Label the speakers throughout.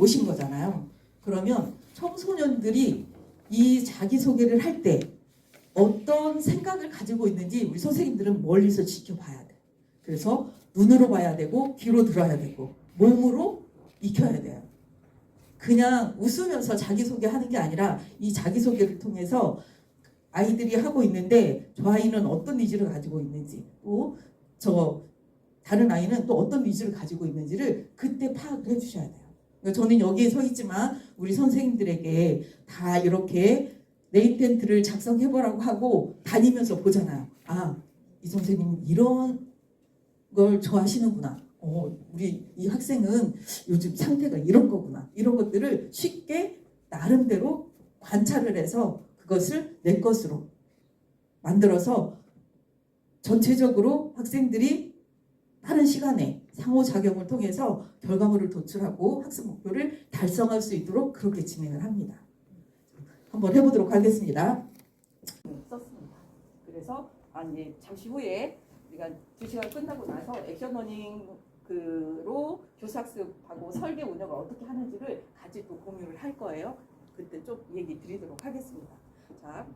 Speaker 1: 오신 거잖아요. 그러면 청소년들이 이 자기소개를 할 때 어떤 생각을 가지고 있는지 우리 선생님들은 멀리서 지켜봐야 돼. 그래서 눈으로 봐야 되고 귀로 들어야 되고 몸으로 익혀야 돼요. 그냥 웃으면서 자기소개하는 게 아니라 이 자기소개를 통해서 아이들이 하고 있는데 저 아이는 어떤 니즈를 가지고 있는지 또 저 다른 아이는 또 어떤 니즈를 가지고 있는지를 그때 파악을 해주셔야 돼요. 그러니까 저는 여기에 서 있지만 우리 선생님들에게 다 이렇게 네임펜트를 작성해보라고 하고 다니면서 보잖아요. 아, 이 선생님은 이런 걸 좋아하시는구나. 우리 이 학생은 요즘 상태가 이런 거구나. 이런 것들을 쉽게 나름대로 관찰을 해서 그것을 내 것으로 만들어서 전체적으로 학생들이 빠른 시간에 상호작용을 통해서 결과물을 도출하고 학습 목표를 달성할 수 있도록 그렇게 진행을 합니다. 한번 해보도록 하겠습니다. 썼습니다. 그래서 이제 잠시 후에 우리가 2시간 끝나고 나서 액션러닝으로 교사학습하고 설계 운영을 어떻게 하는지를 같이 또 공유를 할 거예요. 그때 좀 얘기 드리도록 하겠습니다. 자,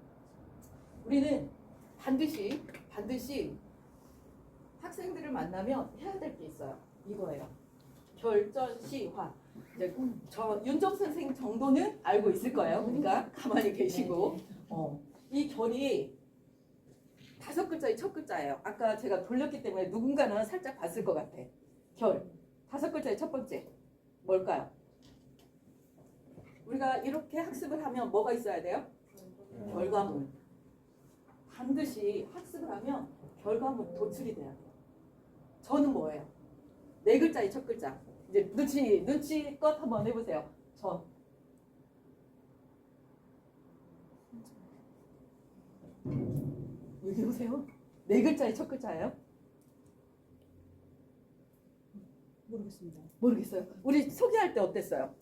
Speaker 1: 우리는 반드시 학생들을 만나면 해야 될 게 있어요. 이거예요. 결전시화. 이제 저 윤정 선생 정도는 알고 있을 거예요. 그러니까 가만히 계시고 이 결이 5글자의 첫 글자예요. 아까 제가 돌렸기 때문에 누군가는 살짝 봤을 것 같아. 결. 5글자의 첫 번째. 뭘까요? 우리가 이렇게 학습을 하면 뭐가 있어야 돼요? 결과물. 반드시 학습을 하면 결과물 도출이 돼야 돼요. 저는 뭐예요? 4글자의 첫 글자. 이제 눈치껏 한번 해보세요. 전. 여기 보세요. 4글자의 첫 글자예요?
Speaker 2: 모르겠습니다.
Speaker 1: 모르겠어요. 우리 소개할 때 어땠어요?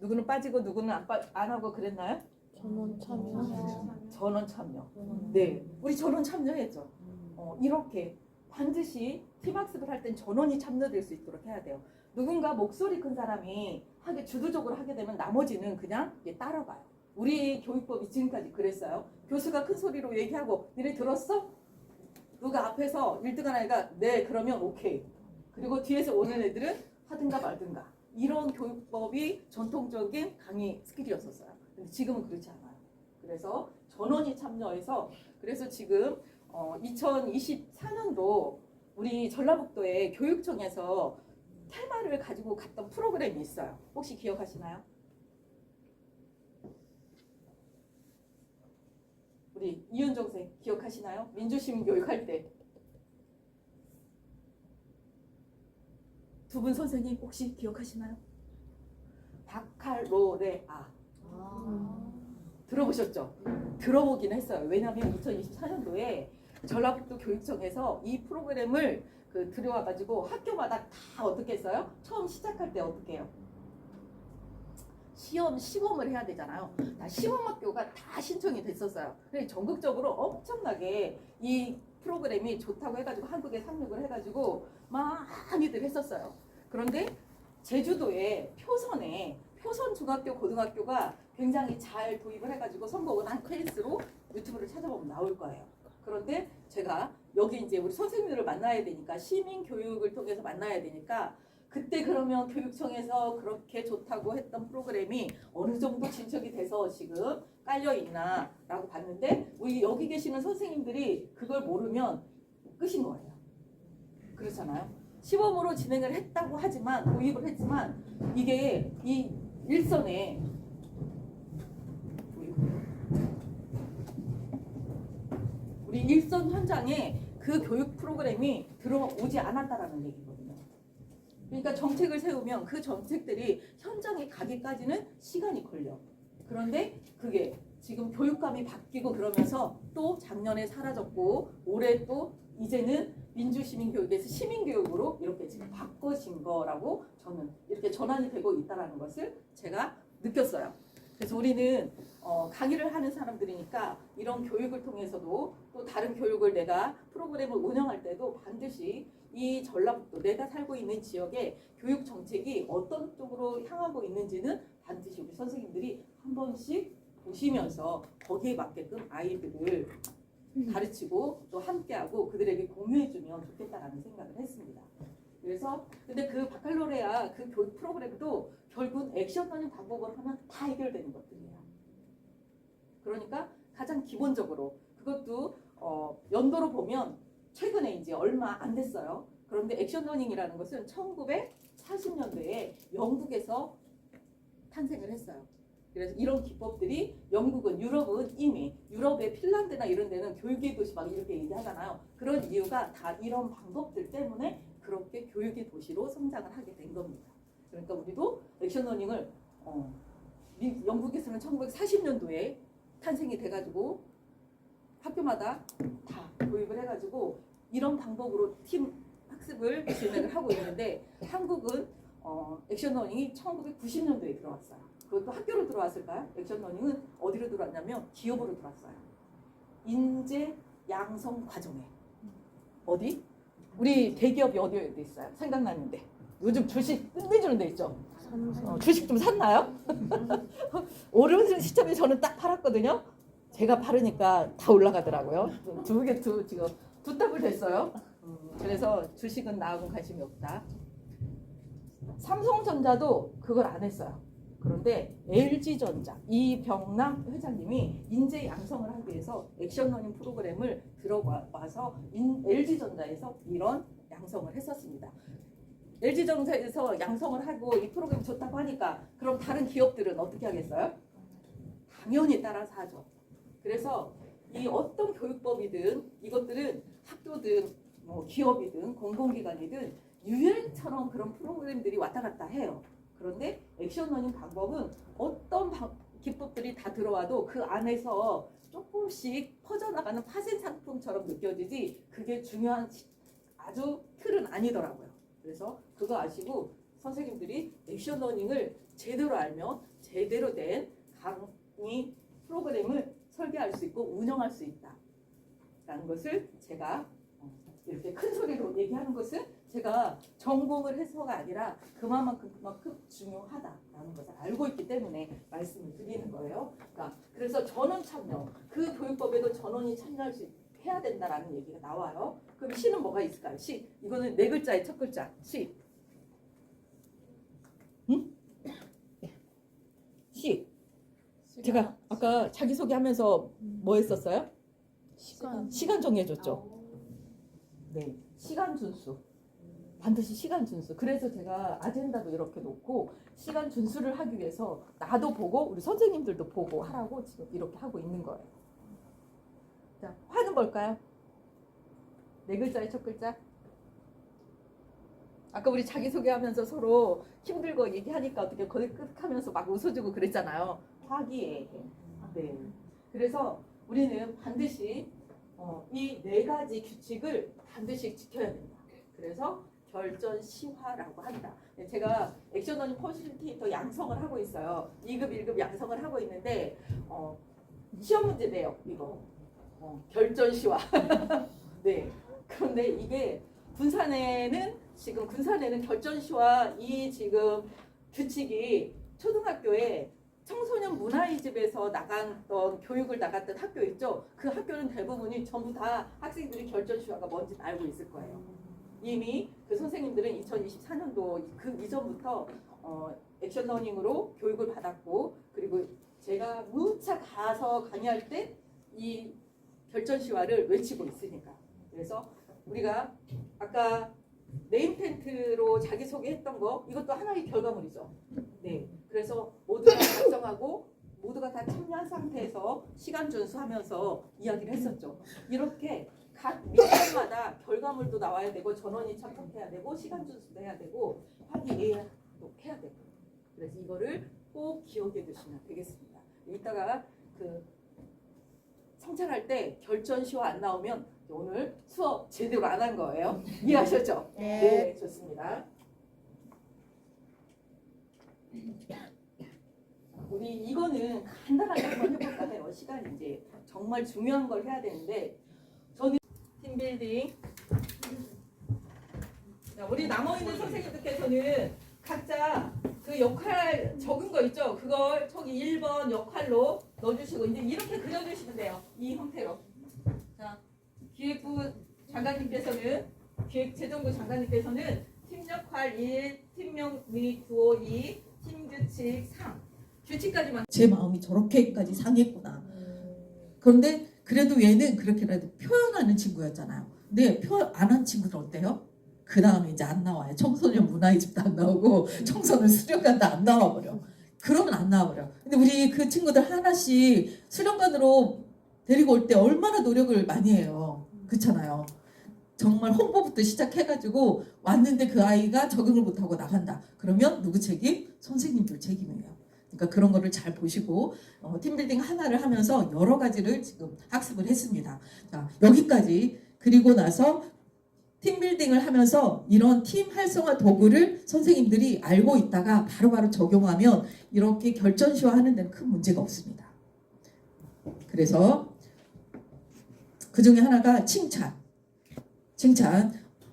Speaker 1: 누구는 빠지고 누구는 안 하고 그랬나요?
Speaker 2: 전원 참여.
Speaker 1: 전원 참여. 네, 우리 전원 참여했죠. 이렇게 반드시 팀 학습을 할 땐 전원이 참여될 수 있도록 해야 돼요. 누군가 목소리 큰 사람이 하게 주도적으로 하게 되면 나머지는 그냥 따라가요. 우리 교육법이 지금까지 그랬어요. 교수가 큰 소리로 얘기하고 니네 들었어? 누가 앞에서 1등한 아이가 네 그러면 오케이. 그리고 뒤에서 오는 애들은 하든가 말든가. 이런 교육법이 전통적인 강의 스킬이었었어요. 근데 지금은 그렇지 않아요. 그래서 전원이 참여해서 그래서 지금 2024년도 우리 전라북도의 교육청에서 테마를 가지고 갔던 프로그램이 있어요. 혹시 기억하시나요? 우리 이윤정 쌤 기억하시나요? 민주시민 교육할 때. 두 분 선생님 혹시 기억하시나요? 바칼로레아. 들어보셨죠? 들어보긴 했어요. 왜냐하면 2024년도에 전라북도 교육청에서 이 프로그램을 들여와가지고 학교마다 다 어떻게 했어요? 처음 시작할 때 어떻게 해요? 시험을 해야 되잖아요. 다 시험학교가 다 신청이 됐었어요. 그래서 전국적으로 엄청나게 이 프로그램이 좋다고 해가지고 한국에 상륙을 해가지고 많이들 했었어요. 그런데 제주도의 표선 중학교 고등학교가 굉장히 잘 도입을 해가지고 선보고 난 케이스로 유튜브를 찾아보면 나올 거예요. 그런데 제가 여기 이제 우리 선생님들을 만나야 되니까 시민 교육을 통해서 만나야 되니까 그때 그러면 교육청에서 그렇게 좋다고 했던 프로그램이 어느 정도 진척이 돼서 지금 깔려 있나라고 봤는데 우리 여기 계시는 선생님들이 그걸 모르면 끝인 거예요. 그렇잖아요. 시범으로 진행을 했다고 하지만 도입을 했지만 이게 이 일선에 우리 일선 현장에 그 교육 프로그램이 들어오지 않았다라는 얘기거든요. 그러니까 정책을 세우면 그 정책들이 현장에 가기까지는 시간이 걸려. 그런데 그게 지금 교육감이 바뀌고 그러면서 또 작년에 사라졌고 올해 또 이제는 민주시민교육에서 시민교육으로 이렇게 지금 바꿔진 거라고 저는 이렇게 전환이 되고 있다는 것을 제가 느꼈어요. 그래서 우리는 강의를 하는 사람들이니까 이런 교육을 통해서도 또 다른 교육을 내가 프로그램을 운영할 때도 반드시 이 전라북도 내가 살고 있는 지역의 교육 정책이 어떤 쪽으로 향하고 있는지는 반드시 우리 선생님들이 한 번씩 보시면서 거기에 맞게끔 아이들을 가르치고 또 함께하고 그들에게 공유해주면 좋겠다라는 생각을 했습니다. 그래서 근데 그 바칼로레아 그 교육 프로그램도 결국 액션 러닝 방법으로 하면 다 해결되는 것들이에요. 그러니까 가장 기본적으로 그것도 연도로 보면 최근에 이제 얼마 안 됐어요. 그런데 액션 러닝이라는 것은 1940년대에 영국에서 탄생을 했어요. 그래서 이런 기법들이 영국은 유럽은 이미 유럽의 핀란드나 이런 데는 교육의 도시 막 이렇게 얘기하잖아요. 그런 이유가 다 이런 방법들 때문에 그렇게 교육의 도시로 성장을 하게 된 겁니다. 그러니까 우리도 액션 러닝을 영국에서는 1940년도에 탄생이 돼가지고 학교마다 다 교육을 해가지고 이런 방법으로 팀 학습을 진행을 하고 있는데 한국은 액션 러닝이 1990년도에 들어왔어요. 그것도 학교로 들어왔을까요? 액션 러닝은 어디로 들어왔냐면 기업으로 들어왔어요. 인재 양성 과정에. 어디? 우리 대기업이 어디에 있어요? 생각나는데. 요즘 주식 끝내주는 데 있죠? 주식 좀 샀나요? 오르는 시점에 저는 딱 팔았거든요. 제가 팔으니까 다 올라가더라고요. 지금 두 답을 됐어요. 그래서 주식은 나하고 관심이 없다. 삼성전자도 그걸 안 했어요. 그런데 LG전자 이병남 회장님이 인재 양성을 하기 위해서 액션 러닝 프로그램을 들어와서 LG전자에서 이런 양성을 했었습니다. LG전자에서 양성을 하고 이 프로그램 좋다고 하니까 그럼 다른 기업들은 어떻게 하겠어요? 당연히 따라서 하죠. 그래서 이 어떤 교육법이든 이것들은 학교든 뭐 기업이든 공공기관이든 유행처럼 그런 프로그램들이 왔다 갔다 해요. 그런데 액션 러닝 방법은 어떤 기법들이 다 들어와도 그 안에서 조금씩 퍼져나가는 파생 상품처럼 느껴지지 그게 중요한 아주 틀은 아니더라고요. 그래서 그거 아시고 선생님들이 액션 러닝을 제대로 알면 제대로 된 강의 프로그램을 설계할 수 있고 운영할 수 있다라는 것을 제가 이렇게 큰 소리로 얘기하는 것은 제가 전공을 해서가 아니라 그만큼 중요하다라는 것을 알고 있기 때문에 말씀을 드리는 거예요. 그래서 전원 참여, 그 교육법에도 전원이 참여할 수 해야 된다라는 얘기가 나와요. 그럼 시는 뭐가 있을까요? 시. 이거는 네 글자의 첫 글자. 시. 응? 시. 제가 아까 자기소개하면서 뭐 했었어요? 시간 정해줬죠. 네. 시간 준수. 반드시 시간 준수. 그래서 제가 아젠다도 이렇게 놓고 시간 준수를 하기 위해서 나도 보고 우리 선생님들도 보고 하라고 지금 이렇게 하고 있는 거예요. 자, 화는 뭘까요? 네 글자의 첫 글자. 아까 우리 자기소개하면서 서로 힘들고 얘기하니까 어떻게 거듭하면서 막 웃어주고 그랬잖아요. 화기애애. 네. 그래서 우리는 반드시 이 네 가지 규칙을 반드시 지켜야 된다. 그래서 결전시화라고 한다. 제가 액션 러닝 퍼실리테이터 양성을 하고 있어요. 2급, 1급 양성을 하고 있는데 시험 문제 내요. 이거. 결전시화. 네. 그런데 이게 군산에는 결전시화 이 지금 규칙이 초등학교에 청소년 문화의집에서 나갔던 교육을 나갔던 학교 있죠. 그 학교는 대부분이 전부 다 학생들이 결전시화가 뭔지 알고 있을 거예요. 이미 그 선생님들은 2024년도 그 이전부터 액션 러닝으로 교육을 받았고 그리고 제가 무차 가서 강의할 때 이 결전시화를 외치고 있으니까. 그래서 우리가 아까 네임펜트로 자기소개했던 거 이것도 하나의 결과물이죠. 네. 그래서 모두가 작성하고 모두가 다 참여한 상태에서 시간 준수하면서 이야기를 했었죠. 이렇게 각 미션마다 결과물도 나와야 되고 전원이 참석해야 되고 시간 준수도 해야 되고 화기애애도 해야 되고 그래서 이거를 꼭 기억해 두시면 되겠습니다. 이따가 그 성찰할 때 결전시화 안 나오면 오늘 수업 제대로 안 한 거예요. 이해하셨죠? 네, 좋습니다. 우리 이거는 간단하게 한번 해볼까 해요. 시간이 이제 정말 중요한 걸 해야 되는데 저는 팀빌딩. 자, 우리 남아있는 선생님들께서는 각자 그 역할 적은 거 있죠? 그걸 저기 1번 역할로 넣어주시고 이제 이렇게 그려주시면 돼요. 이 형태로. 자, 기획부 장관님께서는 기획재정부 장관님께서는 팀 역할 1, 팀명 및 구호 2, 팀 규칙 3. 규칙까지만 제 마음이 저렇게까지 상했구나. 그런데 그래도 얘는 그렇게라도 표현하는 친구였잖아요. 근데 표현 안 한 친구들 어때요? 그 다음에 이제 안 나와요. 청소년 문화의 집도 안 나오고 청소년 수련관도 안 나와버려. 그러면 안 나와버려. 근데 우리 그 친구들 하나씩 수련관으로 데리고 올 때 얼마나 노력을 많이 해요. 그렇잖아요. 정말 홍보부터 시작해가지고 왔는데 그 아이가 적응을 못하고 나간다. 그러면 누구 책임? 선생님들 책임이에요. 그러니까 그런 거를 잘 보시고 팀빌딩 하나를 하면서 여러 가지를 지금 학습을 했습니다. 자, 여기까지. 그리고 나서 팀빌딩을 하면서 이런 팀 활성화 도구를 선생님들이 알고 있다가 바로바로 적용하면 이렇게 결전시화하는 데는 큰 문제가 없습니다. 그래서 그 중에 하나가 칭찬.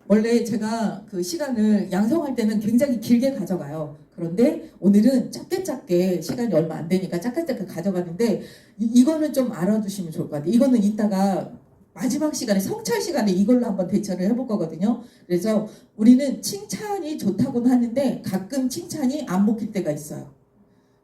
Speaker 1: 원래 제가 그 시간을 양성할 때는 굉장히 길게 가져가요. 그런데 오늘은 짧게 시간이 얼마 안 되니까 짧게 가져가는데 이거는 좀 알아두시면 좋을 것 같아요. 이거는 이따가 마지막 시간에 성찰 시간에 이걸로 한번 대처를 해볼 거거든요. 그래서 우리는 칭찬이 좋다고는 하는데 가끔 칭찬이 안 먹힐 때가 있어요.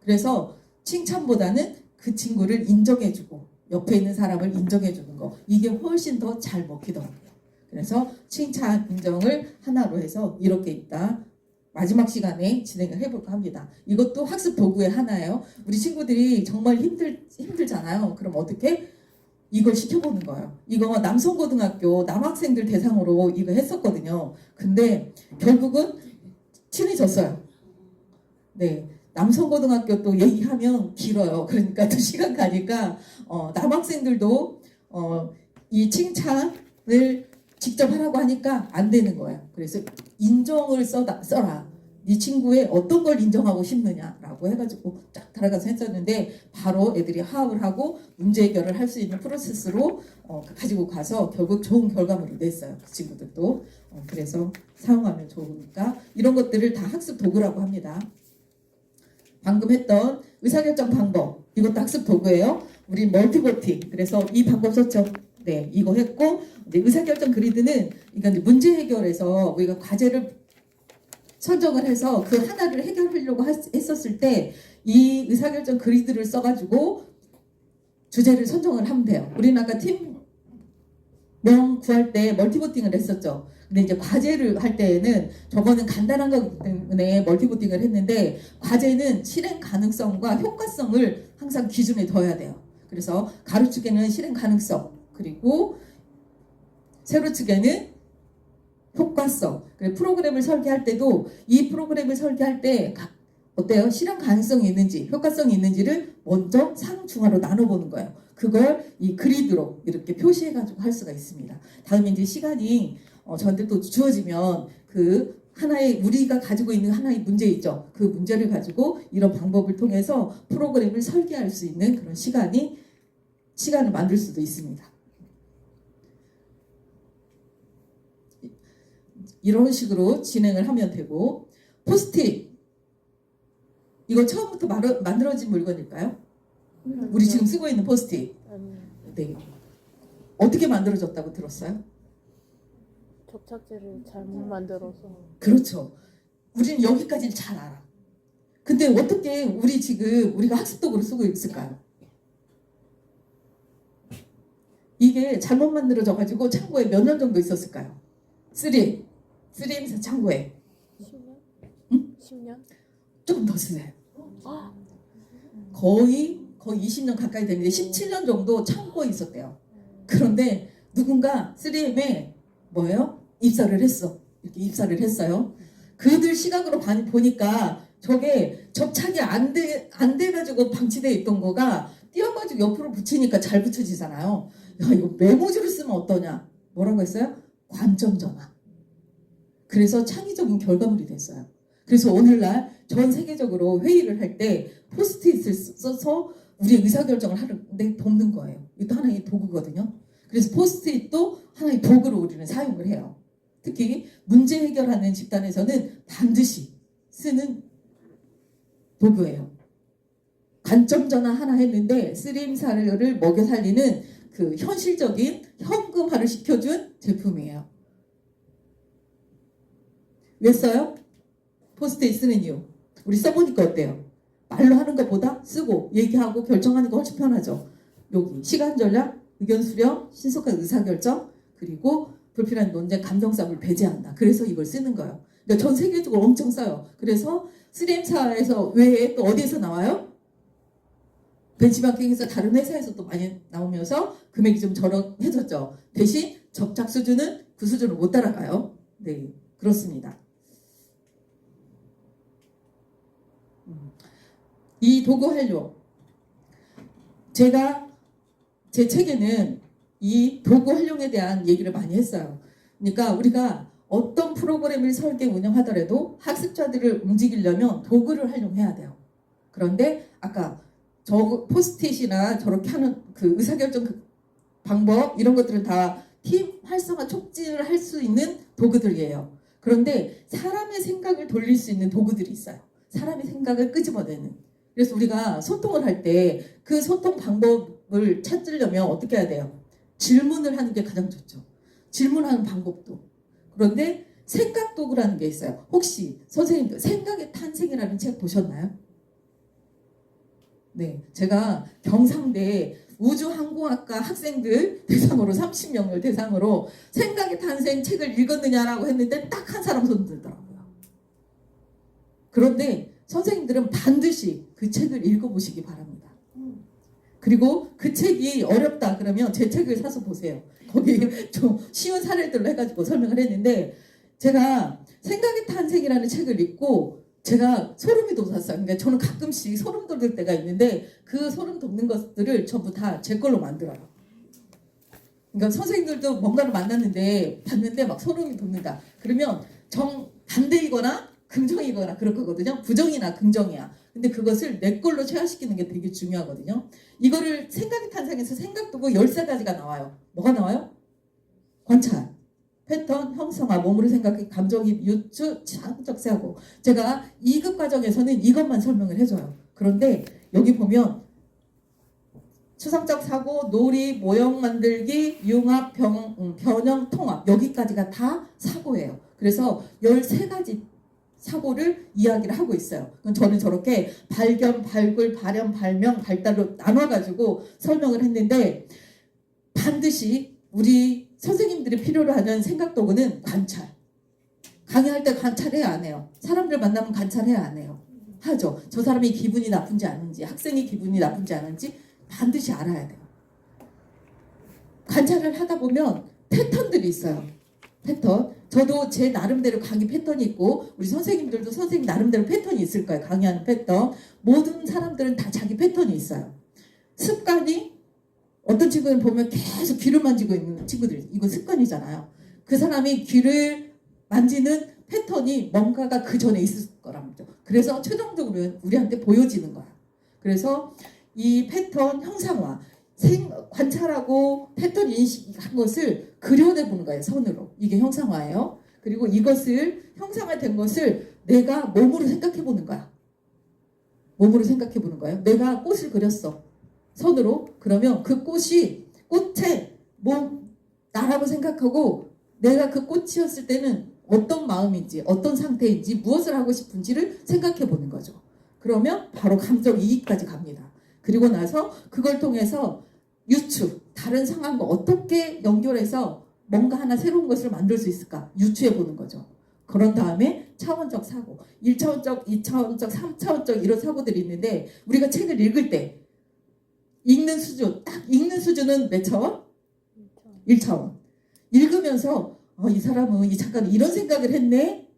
Speaker 1: 그래서 칭찬보다는 그 친구를 인정해주고 옆에 있는 사람을 인정해주는 거, 이게 훨씬 더 잘 먹히더라고요. 그래서 칭찬 인정을 하나로 해서 이렇게 있다. 마지막 시간에 진행을 해볼까 합니다. 이것도 학습 도구의 하나예요. 우리 친구들이 정말 힘들잖아요. 그럼 어떻게? 이걸 시켜보는 거예요. 이거 남성고등학교 남학생들 대상으로 이거 했었거든요. 근데 결국은 친해졌어요. 네, 남성고등학교 또 얘기하면 길어요. 그러니까 2시간 가니까 남학생들도 이 칭찬을 직접 하라고 하니까 안 되는 거예요. 그래서 인정을 써라. 네 친구의 어떤 걸 인정하고 싶느냐라고 해가지고 쫙 들어가서 했었는데 바로 애들이 화합을 하고 문제 해결을 할 수 있는 프로세스로 가지고 가서 결국 좋은 결과물을 냈어요. 그 친구들도. 그래서 사용하면 좋으니까 이런 것들을 다 학습 도구라고 합니다. 방금 했던 의사결정 방법, 이것도 학습 도구예요. 우리 멀티보팅, 그래서 이 방법 썼죠. 네, 이거 했고 이제 의사결정 그리드는 이건 문제 해결에서 우리가 과제를 선정을 해서 그 하나를 해결하려고 했었을 때 이 의사결정 그리드를 써가지고 주제를 선정을 하면 돼요. 우리는 아까 팀명 구할 때 멀티보팅을 했었죠. 근데 이제 과제를 할 때에는 저거는 간단한 거기 때문에 멀티보팅을 했는데 과제는 실행 가능성과 효과성을 항상 기준에 둬야 돼요. 그래서 가로축에는 실행 가능성, 그리고 세로축에는 효과성. 프로그램을 설계할 때도 이 프로그램을 설계할 때 어때요? 실행 가능성이 있는지 효과성이 있는지를 먼저 상중하로 나눠보는 거예요. 그걸 이 그리드로 이렇게 표시해가지고 할 수가 있습니다. 다음에 이제 시간이 저한테 또 주어지면 그 하나의 우리가 가지고 있는 하나의 문제 있죠. 그 문제를 가지고 이런 방법을 통해서 프로그램을 설계할 수 있는 그런 시간을 만들 수도 있습니다. 이런 식으로 진행을 하면 되고, 포스트잇 이거 처음부터 만들어진 물건일까요? 우리 지금 쓰고 있는 포스트잇. 네. 어떻게 만들어졌다고 들었어요?
Speaker 2: 접착제를 잘못 만들어서.
Speaker 1: 그렇죠. 우리는 여기까지는 잘 알아. 근데 어떻게 우리가 학습도구로 쓰고 있을까요? 이게 잘못 만들어져 가지고 창고에 몇 년 정도 있었을까요? 3M사 창고에
Speaker 2: 10년?
Speaker 1: 응?
Speaker 2: 10년?
Speaker 1: 조금 더 쓰세요. 거의 20년 가까이 되는데 17년 정도 창고에 있었대요. 그런데 누군가 3M에 입사를 했어. 이렇게 입사를 했어요. 그들 시각으로 보니까 저게 접착이 안 돼가지고 방치되어 있던 거가 띄어가지고 옆으로 붙이니까 잘 붙여지잖아요. 야, 이거 메모지를 쓰면 어떠냐? 뭐라고 했어요? 관점 전환. 그래서 창의적인 결과물이 됐어요. 그래서 오늘날 전 세계적으로 회의를 할 때 포스트잇을 써서 우리의 의사결정을 하는데 돕는 거예요. 이것도 하나의 도구거든요. 그래서 포스트잇도 하나의 도구로 우리는 사용을 해요. 특히 문제 해결하는 집단에서는 반드시 쓰는 도구예요. 관점 전환 하나 했는데 쓰림살을 먹여 살리는 그 현실적인 현금화를 시켜준 제품이에요. 왜 써요? 포스트잇 쓰는 이유. 우리 써보니까 어때요? 말로 하는 것보다 쓰고 얘기하고 결정하는 거 훨씬 편하죠. 여기 시간 전략, 의견 수렴, 신속한 의사결정, 그리고 불필요한 논쟁, 감정싸움을 배제한다. 그래서 이걸 쓰는 거예요. 그러니까 전 세계적으로 엄청 써요. 그래서 쓰림사에서 외에 또 어디에서 나와요? 벤치마킹에서 다른 회사에서 또 많이 나오면서 금액이 좀 저렴해졌죠. 대신 접착 수준은 그 수준을 못 따라가요. 네, 그렇습니다. 이 도구 활용. 제가 제 책에는 이 도구 활용에 대한 얘기를 많이 했어요. 그러니까 우리가 어떤 프로그램을 설계 운영하더라도 학습자들을 움직이려면 도구를 활용해야 돼요. 그런데 아까 저 포스트잇이나 저렇게 하는 그 의사결정 방법 이런 것들은 다 팀 활성화 촉진을 할 수 있는 도구들이에요. 그런데 사람의 생각을 돌릴 수 있는 도구들이 있어요. 사람의 생각을 끄집어내는. 그래서 우리가 소통을 할 때 그 소통 방법을 찾으려면 어떻게 해야 돼요? 질문을 하는 게 가장 좋죠. 질문하는 방법도. 그런데 생각 도구라는 게 있어요. 혹시 선생님들 생각의 탄생이라는 책 보셨나요? 네, 제가 경상대 우주항공학과 학생들 대상으로 30명을 대상으로 생각의 탄생 책을 읽었느냐라고 했는데 딱 한 사람 손 들더라고요. 그런데 선생님들은 반드시 그 책을 읽어보시기 바랍니다. 그리고 그 책이 어렵다 그러면 제 책을 사서 보세요. 거기 좀 쉬운 사례들로 해가지고 설명을 했는데 제가 생각의 탄생이라는 책을 읽고 제가 소름이 돋았어요. 그러니까 저는 가끔씩 소름 돋을 때가 있는데 그 소름 돋는 것들을 전부 다 제 걸로 만들어요. 그러니까 선생님들도 뭔가를 만났는데 봤는데 막 소름이 돋는다. 그러면 정반대이거나 긍정이거나 그럴 거거든요. 부정이나 긍정이야. 근데 그것을 내 걸로 체화시키는 게 되게 중요하거든요. 이거를 생각의 탄생에서 생각도구 13가지가 나와요. 뭐가 나와요? 관찰, 패턴, 형성화, 몸으로 생각해, 감정입, 유추, 창의적 사고. 제가 2급 과정에서는 이것만 설명을 해줘요. 그런데 여기 보면 추상적 사고, 놀이, 모형 만들기, 융합, 변형, 통합 여기까지가 다 사고예요. 그래서 13가지 사고를 이야기를 하고 있어요. 저는 저렇게 발견, 발굴, 발현, 발명, 발달로 나눠가지고 설명을 했는데 반드시 우리 선생님들이 필요로 하는 생각 도구는 관찰. 강의할 때 관찰해야 안 해요. 사람들 만나면 관찰해야 안 해요. 하죠. 저 사람이 기분이 나쁜지 아닌지, 학생이 기분이 나쁜지 아닌지 반드시 알아야 돼요. 관찰을 하다 보면 패턴들이 있어요. 패턴. 저도 제 나름대로 강의 패턴이 있고 우리 선생님들도 선생님 나름대로 패턴이 있을 거예요. 강의하는 패턴. 모든 사람들은 다 자기 패턴이 있어요. 습관이 어떤 친구는 보면 계속 귀를 만지고 있는 친구들. 이거 습관이잖아요. 그 사람이 귀를 만지는 패턴이 뭔가가 그 전에 있을 거란 거죠. 그래서 최종적으로 우리한테 보여지는 거야. 그래서 이 패턴 형상화. 관찰하고 패턴 인식한 것을 그려내보는 거예요. 손으로. 이게 형상화예요. 그리고 이것을 형상화된 것을 내가 몸으로 생각해보는 거야. 몸으로 생각해보는 거예요. 내가 꽃을 그렸어. 손으로. 그러면 그 꽃에 나라고 생각하고 내가 그 꽃이었을 때는 어떤 마음인지 어떤 상태인지 무엇을 하고 싶은지를 생각해보는 거죠. 그러면 바로 감정이입까지 갑니다. 그리고 나서 그걸 통해서 유추, 다른 상황과 어떻게 연결해서 뭔가 하나 새로운 것을 만들 수 있을까 유추해 보는 거죠. 그런 다음에 차원적 사고, 1차원적, 2차원적, 3차원적 이런 사고들이 있는데 우리가 책을 읽을 때 읽는 수준, 딱 읽는 수준은 몇 차원? 1차원. 읽으면서 이 사람은 이 작가는 이런 생각을 했네?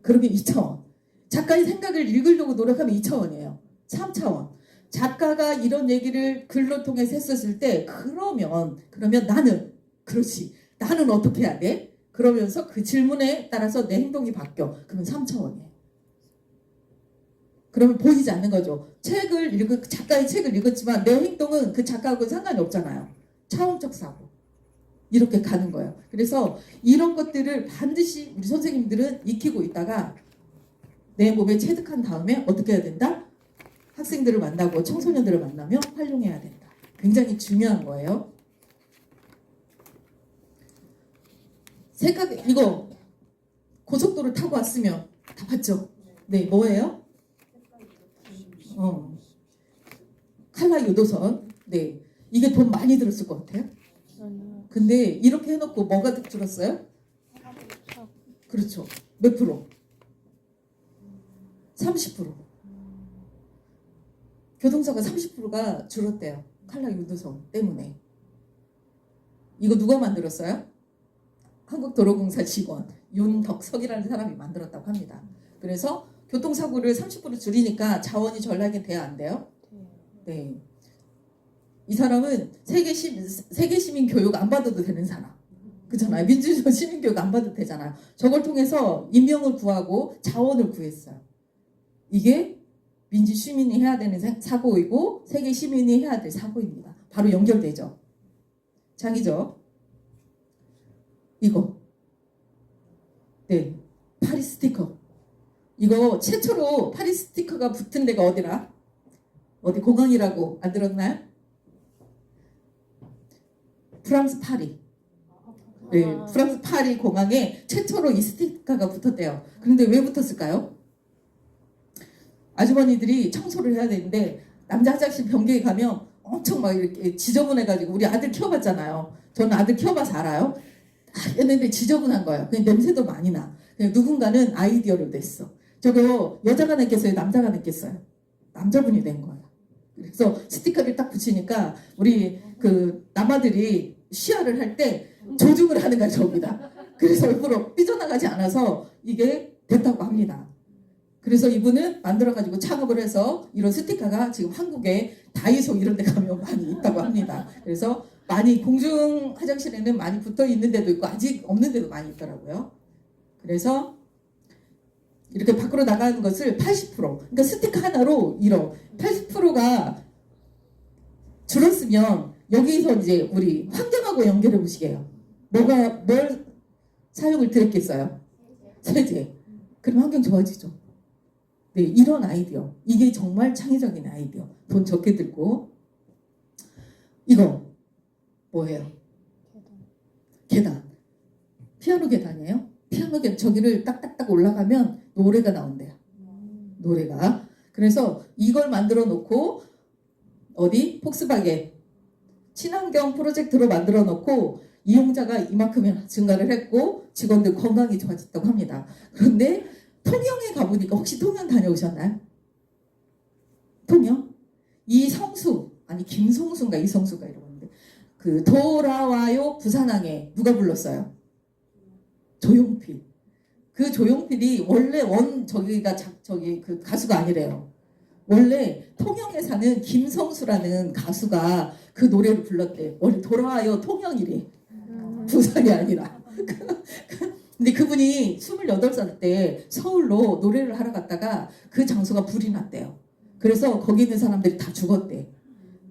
Speaker 1: 그러면 2차원. 작가의 생각을 읽으려고 노력하면 2차원이에요. 3차원. 작가가 이런 얘기를 글로 통해서 했었을 때 그러면 나는 그렇지. 나는 어떻게 해야 돼? 그러면서 그 질문에 따라서 내 행동이 바뀌어. 그러면 3차원이에요. 그러면 보이지 않는 거죠. 작가의 책을 읽었지만 내 행동은 그 작가하고는 상관이 없잖아요. 차원적 사고. 이렇게 가는 거예요. 그래서 이런 것들을 반드시 우리 선생님들은 익히고 있다가 내 몸에 체득한 다음에 어떻게 해야 된다? 학생들을 만나고 청소년들을 만나며 활용해야 된다. 굉장히 중요한 거예요. 이거 고속도로 타고 왔으면 다 봤죠? 네, 뭐예요? 칼라 유도선. 네, 이게 돈 많이 들었을 것 같아요.
Speaker 2: 아니요.
Speaker 1: 근데 이렇게 해놓고 뭐가 줄었어요? 그렇죠. 몇 프로? 30%. 교통사가 30%가 줄었대요. 칼라 유도선 때문에. 이거 누가 만들었어요? 한국도로공사 직원 윤덕석이라는 사람이 만들었다고 합니다. 그래서 교통사고를 30% 줄이니까 자원이 전락이 돼야 안 돼요? 네. 이 사람은 세계 시민 교육 안 받아도 되는 사람. 그렇잖아요. 민주주의 시민 교육 안 받아도 되잖아요. 저걸 통해서 인명을 구하고 자원을 구했어요. 이게 민주 시민이 해야 되는 사고이고 세계 시민이 해야 될 사고입니다. 바로 연결되죠. 장이죠. 이거. 네. 파리 스티커. 이거 최초로 파리 스티커가 붙은 데가 어디라? 어디 공항이라고 안 들었나요? 프랑스 파리. 네, 프랑스 파리 공항에 최초로 이 스티커가 붙었대요. 그런데 왜 붙었을까요? 아주머니들이 청소를 해야 되는데 남자 화장실 변기에 가면 엄청 막 이렇게 지저분해가지고 우리 아들 키워봤잖아요. 저는 아들 키워봐서 알아요. 했는데 지저분한 거예요. 그냥 냄새도 많이 나. 그냥 누군가는 아이디어를 냈어. 저거 여자가 냈겠어요? 남자가 냈겠어요? 남자분이 낸 거예요. 그래서 스티커를 딱 붙이니까 우리 그 남아들이 시야를 할 때 조중을 하는 거야, 저기다. 그래서 일부러 삐져나가지 않아서 이게 됐다고 합니다. 그래서 이분은 만들어가지고 창업을 해서 이런 스티커가 지금 한국에 다이소 이런 데 가면 많이 있다고 합니다. 그래서 많이 공중 화장실에는 많이 붙어 있는 데도 있고 아직 없는 데도 많이 있더라고요. 그래서 이렇게 밖으로 나가는 것을 80%, 그러니까 스티커 하나로 80%가 줄었으면 여기서 이제 우리 환경하고 연결해 보시게요. 뭘 사용을 드렸겠어요? 세제. 그럼 환경 좋아지죠. 네, 이런 아이디어. 이게 정말 창의적인 아이디어. 돈 적게 들고. 이거 뭐예요? 계단. 피아노 계단이에요? 피아노 계단. 저기를 딱딱딱 올라가면 노래가 나온대요. 노래가. 그래서 이걸 만들어 놓고 어디? 폭스바겐. 친환경 프로젝트로 만들어 놓고 이용자가 이만큼 증가를 했고 직원들 건강이 좋아졌다고 합니다. 그런데 통영에 가보니까 혹시 통영 다녀오셨나요? 통영? 김성수인가 이성수가 이러는데 그 돌아와요 부산항에 누가 불렀어요? 조용필. 그 조용필이 원래 그 가수가 아니래요. 원래 통영에 사는 김성수라는 가수가 그 노래를 불렀대. 원래 돌아와요 통영이래. 부산이 아니라. 근데 그분이 28살 때 서울로 노래를 하러 갔다가 그 장소가 불이 났대요. 그래서 거기 있는 사람들이 다 죽었대.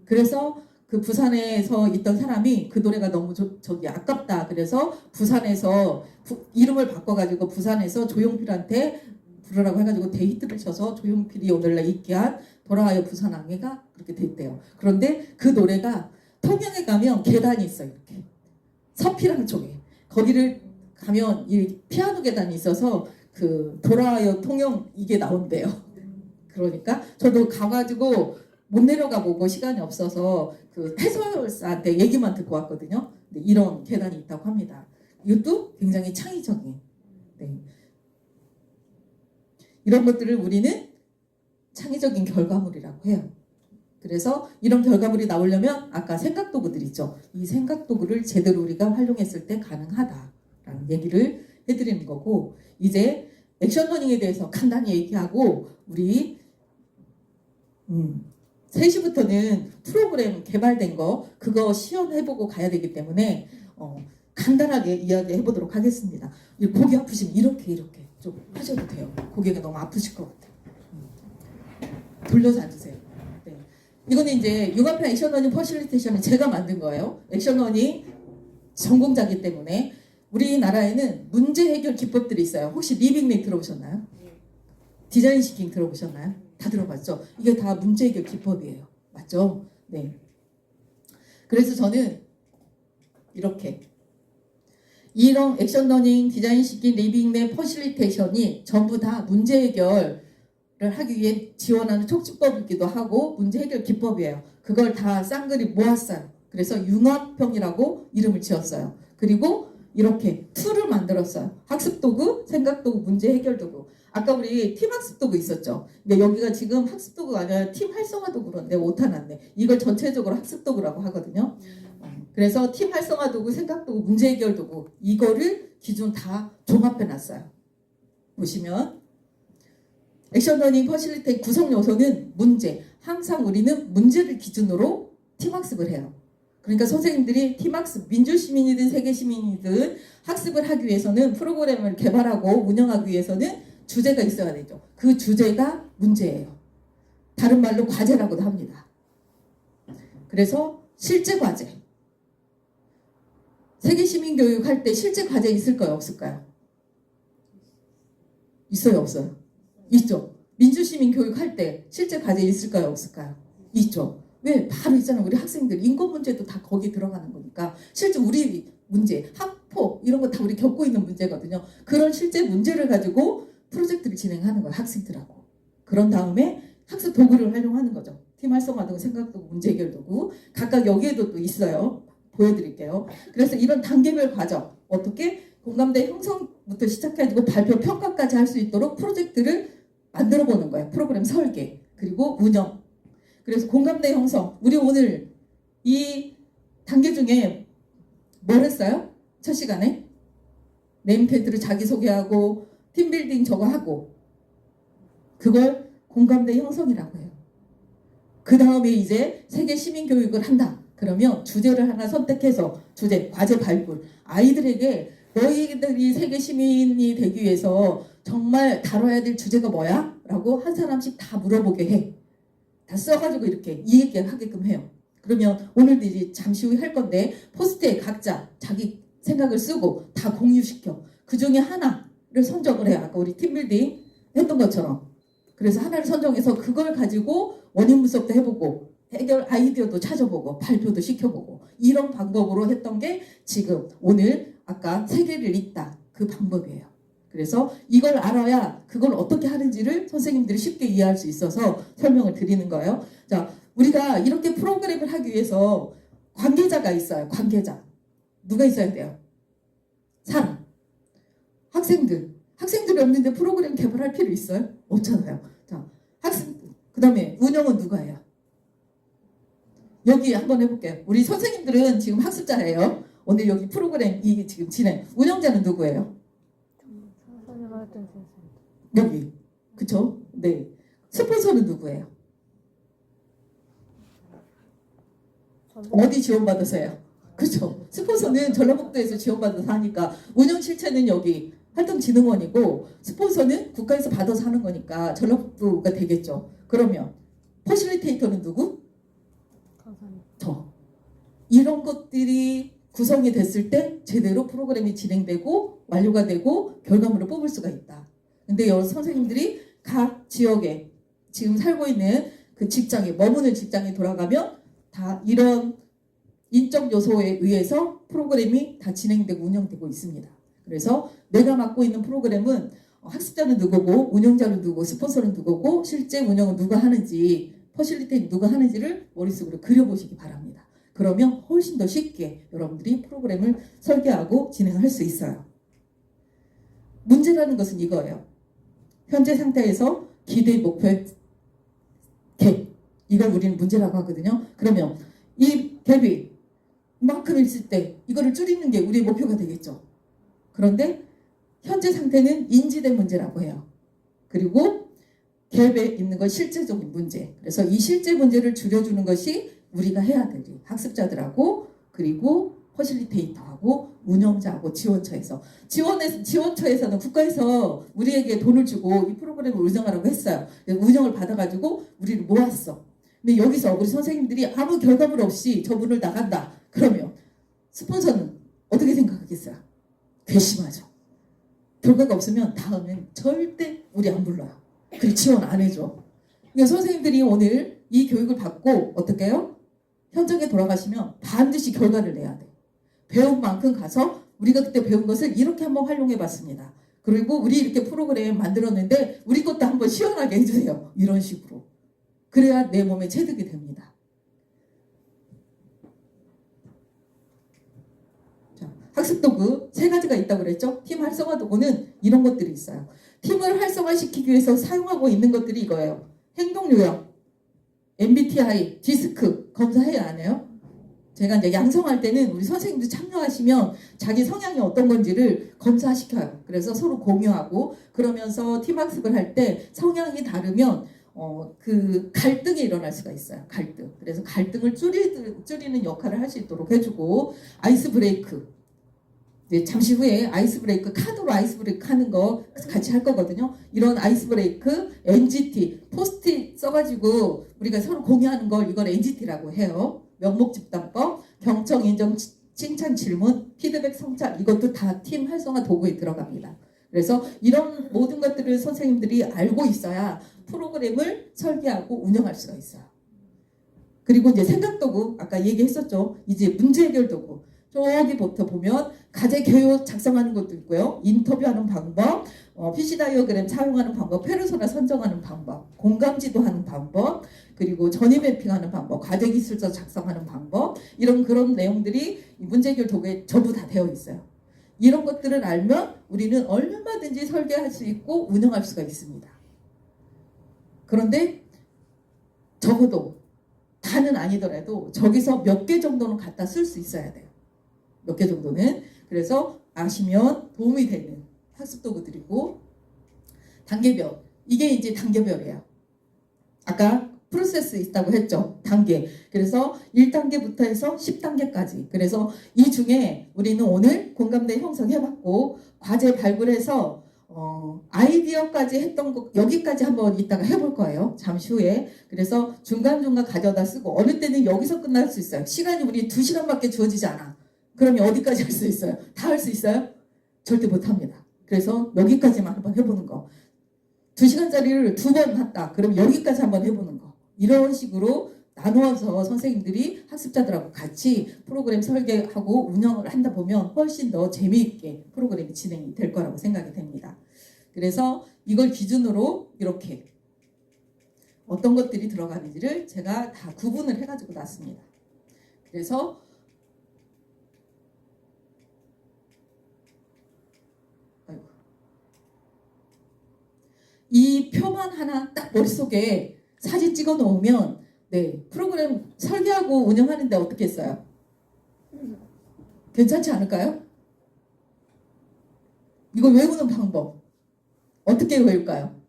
Speaker 1: 그래서 그 부산에서 있던 사람이 그 노래가 너무 아깝다. 그래서 부산에서 이름을 바꿔가지고 부산에서 조용필한테 부르라고 해가지고 데이트를 쳐서 조용필이 오늘날 있게 한 돌아와요 부산항해가 그렇게 됐대요. 그런데 그 노래가 통영에 가면 계단이 있어요. 이렇게 서피랑 쪽에 거기를 가면 이 피아노 계단이 있어서 그 돌아와요 통영 이게 나온대요. 그러니까 저도 가가지고 못 내려가 보고 시간이 없어서 그 해설사한테 얘기만 듣고 왔거든요. 근데 이런 계단이 있다고 합니다. 이것도 굉장히 창의적인. 네. 이런 것들을 우리는 창의적인 결과물이라고 해요. 그래서 이런 결과물이 나오려면 아까 생각도구들 있죠. 이 생각도구를 제대로 우리가 활용했을 때 가능하다라는 얘기를 해드리는 거고 이제 액션러닝에 대해서 간단히 얘기하고 우리 3시부터는 프로그램 개발된 거 그거 시연해보고 가야 되기 때문에 간단하게 이야기해 보도록 하겠습니다. 고개 아프시면 이렇게 좀 하셔도 돼요. 고개가 너무 아프실 것 같아요. 돌려서 앉으세요. 네. 이거는 이제 융합형 액션러닝 퍼실리테이션을 제가 만든 거예요. 액션러닝 전공자이기 때문에 우리나라에는 문제 해결 기법들이 있어요. 혹시 리빙맥 들어보셨나요? 디자인 시킹 들어보셨나요? 다 들어봤죠? 이게 다 문제 해결 기법이에요. 맞죠? 네. 그래서 저는 이렇게 이런 액션 러닝, 디자인 시킹, 리빙맥, 퍼실리테이션이 전부 다 문제 해결을 하기 위해 지원하는 촉진법이기도 하고 문제 해결 기법이에요. 그걸 다 쌍그리 모았어요. 그래서 융합형이라고 이름을 지었어요. 그리고 이렇게 툴을 만들었어요. 학습도구, 생각도구, 문제 해결도구. 아까 우리 팀 학습도구 있었죠. 근데 여기가 지금 학습도구가 아니라 팀 활성화도구인데 오타 났네. 이걸 전체적으로 학습도구라고 하거든요. 그래서 팀 활성화도구, 생각도구, 문제 해결도구 이거를 기준 다 종합해놨어요. 보시면 액션 러닝 퍼실리테이션 구성 요소는 문제. 항상 우리는 문제를 기준으로 팀 학습을 해요. 그러니까 선생님들이 팀학습, 민주시민이든 세계시민이든 학습을 하기 위해서는 프로그램을 개발하고 운영하기 위해서는 주제가 있어야 되죠. 그 주제가 문제예요. 다른 말로 과제라고도 합니다. 그래서 실제 과제. 세계시민교육 할 때 실제 과제 있을까요? 없을까요? 있어요? 없어요? 있죠. 민주시민교육 할 때 실제 과제 있을까요? 없을까요? 있죠. 왜? 바로 있잖아요. 우리 학생들 인권 문제도 다 거기 들어가는 거니까 실제 우리 문제, 학폭 이런 거 다 우리 겪고 있는 문제거든요. 그런 실제 문제를 가지고 프로젝트를 진행하는 거예요. 학생들하고. 그런 다음에 학습 도구를 활용하는 거죠. 팀 활성화도구, 생각도구, 문제 해결도구 각각 여기에도 또 있어요. 보여드릴게요. 그래서 이런 단계별 과정 어떻게 공감대 형성부터 시작해가지고 발표 평가까지 할 수 있도록 프로젝트를 만들어 보는 거예요. 프로그램 설계 그리고 운영. 그래서 공감대 형성. 우리 오늘 이 단계 중에 뭘 했어요? 첫 시간에? 네임펜트로 자기소개하고 팀빌딩 저거 하고 그걸 공감대 형성이라고 해요. 그 다음에 이제 세계 시민교육을 한다. 그러면 주제를 하나 선택해서 주제, 과제 발굴. 아이들에게 너희들이 세계 시민이 되기 위해서 정말 다뤄야 될 주제가 뭐야? 라고 한 사람씩 다 물어보게 해. 다 써가지고 이렇게 이해하게끔 해요. 그러면 오늘도 이제 잠시 후에 할 건데 포스트에 각자 자기 생각을 쓰고 다 공유시켜. 그 중에 하나를 선정을 해요. 아까 우리 팀빌딩 했던 것처럼. 그래서 하나를 선정해서 그걸 가지고 원인 분석도 해보고 해결 아이디어도 찾아보고 발표도 시켜보고 이런 방법으로 했던 게 지금 오늘 아까 세 개를 읽다 그 방법이에요. 그래서 이걸 알아야 그걸 어떻게 하는지를 선생님들이 쉽게 이해할 수 있어서 설명을 드리는 거예요. 자, 우리가 이렇게 프로그램을 하기 위해서 관계자가 있어요. 관계자. 누가 있어야 돼요? 사람. 학생들이 없는데 프로그램 개발할 필요 있어요? 없잖아요. 자, 그 다음에 운영은 누가 해요? 여기 한번 해볼게요. 우리 선생님들은 지금 학습자예요. 오늘 여기 프로그램 이게 지금 진행. 운영자는 누구예요? 여기. 그쵸? 네. 스폰서는 누구예요? 어디 지원받으세요? 그쵸? 스폰서는 전라북도에서 지원받아서 하니까 운영 실체는 여기 활동진흥원이고 스폰서는 국가에서 받아서 하는 거니까 전라북도가 되겠죠. 그러면 퍼실리테이터는 누구? 저. 이런 것들이 구성이 됐을 때 제대로 프로그램이 진행되고 완료가 되고 결과물을 뽑을 수가 있다. 근데 여러 선생님들이 각 지역에 지금 살고 있는 그 직장에 머무는 직장에 돌아가면 다 이런 인적 요소에 의해서 프로그램이 다 진행되고 운영되고 있습니다. 그래서 내가 맡고 있는 프로그램은 학습자는 누구고 운영자는 누구고 스폰서는 누구고 실제 운영은 누가 하는지 퍼실리테이트 누가 하는지를 머릿속으로 그려보시기 바랍니다. 그러면 훨씬 더 쉽게 여러분들이 프로그램을 설계하고 진행할 수 있어요. 문제라는 것은 이거예요. 현재 상태에서 기대 목표의 갭. 이걸 우리는 문제라고 하거든요. 그러면 이 갭이 이만큼 있을 때 이거를 줄이는 게 우리의 목표가 되겠죠. 그런데 현재 상태는 인지된 문제라고 해요. 그리고 갭에 있는 건 실제적인 문제. 그래서 이 실제 문제를 줄여주는 것이 우리가 해야 될 일. 학습자들하고 그리고 퍼실리테이터하고 운영자하고 지원처에서는 국가에서 우리에게 돈을 주고 이 프로그램을 운영하라고 했어요. 운영을 받아가지고 우리를 모았어. 근데 여기서 우리 선생님들이 아무 결과물 없이 저분을 나간다. 그러면 스폰서는 어떻게 생각하겠어요? 괘씸하죠. 결과가 없으면 다음엔 절대 우리 안 불러요. 그리고 지원 안 해줘. 그러니까 선생님들이 오늘 이 교육을 받고 어떻게 해요? 현장에 돌아가시면 반드시 결과를 내야 돼. 배운 만큼 가서 우리가 그때 배운 것을 이렇게 한번 활용해 봤습니다. 그리고 우리 이렇게 프로그램 만들었는데 우리 것도 한번 시원하게 해주세요. 이런 식으로. 그래야 내 몸에 체득이 됩니다. 자, 학습 도구 3가지가 있다고 그랬죠? 팀 활성화 도구는 이런 것들이 있어요. 팀을 활성화시키기 위해서 사용하고 있는 것들이 이거예요. 행동 요령, MBTI, 디스크 검사해야 안 해요? 제가 이제 양성할 때는 우리 선생님들 참여하시면 자기 성향이 어떤 건지를 검사시켜요. 그래서 서로 공유하고 그러면서 팀 학습을 할 때 성향이 다르면 그 갈등이 일어날 수가 있어요. 갈등. 그래서 갈등을 줄이는 역할을 할 수 있도록 해주고 아이스 브레이크. 이제 잠시 후에 아이스 브레이크 카드로 아이스 브레이크 하는 거 같이 할 거거든요. 이런 아이스 브레이크, NGT, 포스트잇 써가지고 우리가 서로 공유하는 걸 이걸 NGT라고 해요. 명목 집단법, 경청 인정 칭찬 질문, 피드백 성찰 이것도 다 팀 활성화 도구에 들어갑니다. 그래서 이런 모든 것들을 선생님들이 알고 있어야 프로그램을 설계하고 운영할 수가 있어요. 그리고 이제 생각 도구 아까 얘기했었죠. 이제 문제 해결 도구. 저기부터 보면 과제 개요 작성하는 것도 있고요. 인터뷰하는 방법, PC 다이어그램 사용하는 방법, 페르소나 선정하는 방법, 공감지도 하는 방법, 그리고 전이 매핑하는 방법, 과제 기술서 작성하는 방법 이런 그런 내용들이 문제 해결 도구에 전부 다 되어 있어요. 이런 것들을 알면 우리는 얼마든지 설계할 수 있고 운영할 수가 있습니다. 그런데 적어도 다는 아니더라도 저기서 몇 개 정도는 갖다 쓸 수 있어야 돼요. 몇 개 정도는. 그래서 아시면 도움이 되는 학습 도구들이고 단계별. 이게 이제 단계별이에요. 아까 프로세스 있다고 했죠. 단계. 그래서 1단계부터 해서 10단계까지. 그래서 이 중에 우리는 오늘 공감대 형성해봤고 과제 발굴해서 아이디어까지 했던 거 여기까지 한번 이따가 해볼 거예요. 잠시 후에. 그래서 중간중간 가져다 쓰고 어느 때는 여기서 끝날 수 있어요. 시간이 우리 2시간밖에 주어지지 않아. 그러면 어디까지 할 수 있어요? 다 할 수 있어요? 절대 못합니다. 그래서 여기까지만 한번 해보는 거. 2시간짜리를 2번 했다. 그럼 여기까지 한번 해보는 거. 이런 식으로 나누어서 선생님들이 학습자들하고 같이 프로그램 설계하고 운영을 한다 보면 훨씬 더 재미있게 프로그램이 진행이 될 거라고 생각이 됩니다. 그래서 이걸 기준으로 이렇게 어떤 것들이 들어가는지를 제가 다 구분을 해가지고 놨습니다. 그래서 이 표만 하나 딱 머릿속에 사진 찍어 놓으면 네 프로그램 설계하고 운영하는데 어떻겠어요? 괜찮지 않을까요? 이거 외우는 방법 어떻게 외울까요?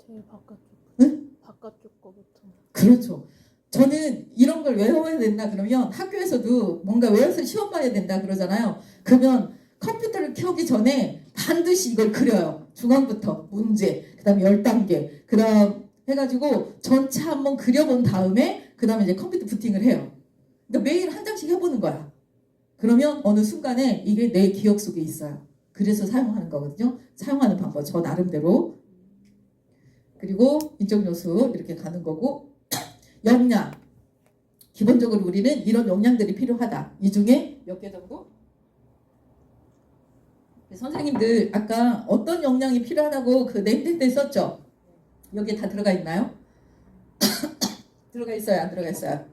Speaker 2: 제일 바깥쪽.
Speaker 1: 응?
Speaker 2: 바깥쪽 거부터.
Speaker 1: 그렇죠. 저는 이런 걸 외워야 된다 그러면 학교에서도 뭔가 외워서 시험 봐야 된다 그러잖아요. 그러면 컴퓨터를 켜기 전에 반드시 이걸 그려요. 중앙부터 문제, 그 다음에 10단계, 그 다음 해가지고 전체 한번 그려본 다음에 그 다음에 이제 컴퓨터 부팅을 해요. 그러니까 매일 한 장씩 해보는 거야. 그러면 어느 순간에 이게 내 기억 속에 있어요. 그래서 사용하는 거거든요. 사용하는 방법 저 나름대로. 그리고 인적 요소 이렇게 가는 거고 역량. 기본적으로 우리는 이런 역량들이 필요하다. 이 중에 몇 개 정도? 선생님들 아까 어떤 역량이 필요하다고 그 네임펜 때 썼죠? 여기에 다 들어가 있나요? 들어가 있어요? 안 들어가 있어요?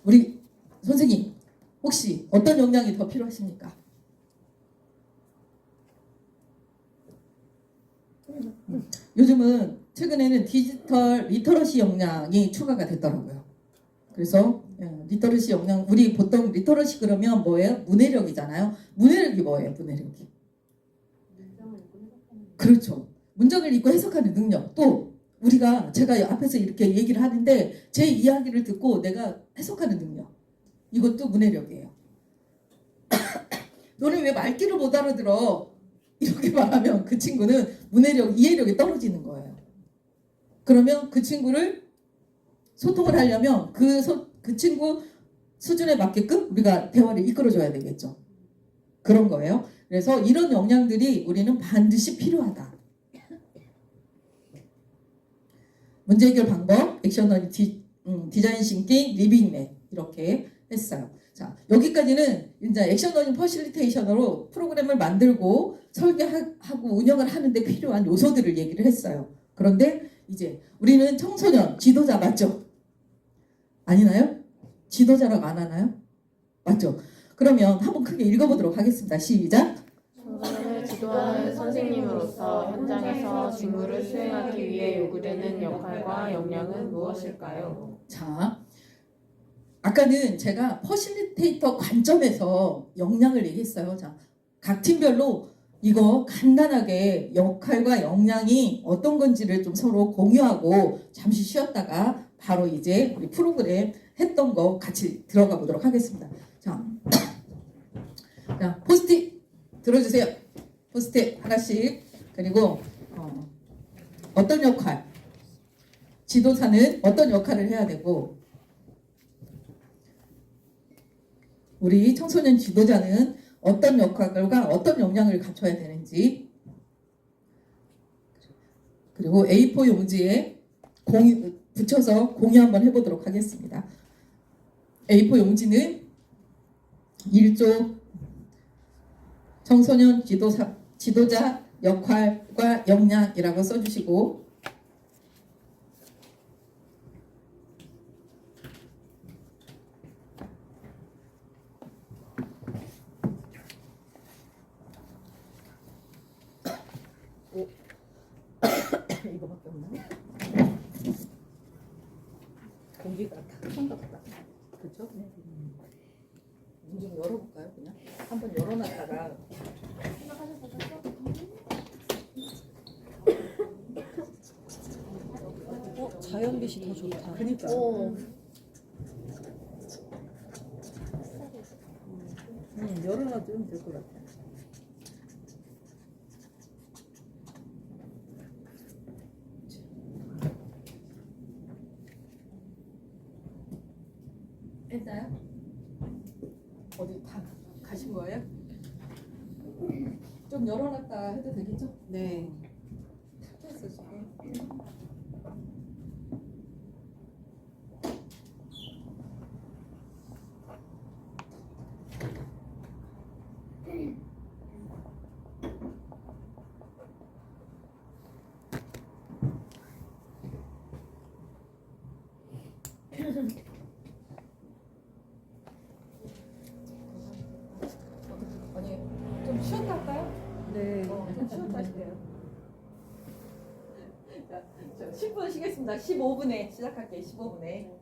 Speaker 1: 우리 선생님 혹시 어떤 역량이 더 필요하십니까? 요즘은 최근에는 디지털 리터러시 역량이 추가가 됐더라고요. 그래서 리터러시 역량 우리 보통 리터러시 그러면 뭐예요? 문해력이잖아요. 문해력이 뭐예요? 문해력이 그렇죠. 문장을 읽고 해석하는 능력 또 제가 앞에서 이렇게 얘기를 하는데 제 이야기를 듣고 내가 해석하는 능력, 이것도 문해력이에요. 너는 왜 말귀를 못 알아들어? 이렇게 말하면 그 친구는 문해력, 이해력이 떨어지는 거예요. 그러면 그 친구를 소통을 하려면 그 친구 수준에 맞게끔 우리가 대화를 이끌어줘야 되겠죠. 그런 거예요. 그래서 이런 역량들이 우리는 반드시 필요하다. 문제 해결 방법, 액셔너리 디자인 싱킹, 리빙 넷 이렇게 했어요. 자, 여기까지는 이제 액션 러닝 퍼실리테이션으로 프로그램을 만들고 설계하고 운영을 하는데 필요한 요소들을 얘기를 했어요. 그런데 이제 우리는 청소년 지도자 맞죠? 아니나요? 지도자라고 안 하나요? 맞죠? 그러면 한번 크게 읽어보도록 하겠습니다. 시작.
Speaker 3: 청소년을 지도하는 선생님으로서 현장에서 직무를 수행하기 위해 요구되는 역할과 역량은 무엇일까요?
Speaker 1: 자, 아까는 제가 퍼실리테이터 관점에서 역량을 얘기했어요. 자, 각 팀별로 이거 간단하게 역할과 역량이 어떤 건지를 좀 서로 공유하고 잠시 쉬었다가 바로 이제 우리 프로그램 했던 거 같이 들어가 보도록 하겠습니다. 자, 포스트잇 들어주세요. 포스트잇 하나씩. 그리고 어떤 역할, 지도사는 어떤 역할을 해야 되고 우리 청소년 지도자는 어떤 역할과 어떤 역량을 갖춰야 되는지, 그리고 A4 용지에 붙여서 공유 한번 해보도록 하겠습니다. A4 용지는 1조 청소년 지도자 역할과 역량이라고 써주시고, 이거밖에 없나? 공기가 탁한가 보다. 그렇죠? 문 좀 열어볼까요? 그냥 한번 열어놨다가.
Speaker 4: 자연빛이 더 좋다.
Speaker 1: 그러니까. 열어놔주면 될 것 같아. 했나요? 어디 다 가신 거예요? 좀 열어놨다 해도 되겠죠?
Speaker 4: 네.
Speaker 1: 탁했어 지금. 아니 좀 쉬었다 할까요?
Speaker 4: 네.
Speaker 1: 좀 쉬었다 하실게요. 자, 10분 쉬겠습니다. 15분에 시작할게요. 15분에.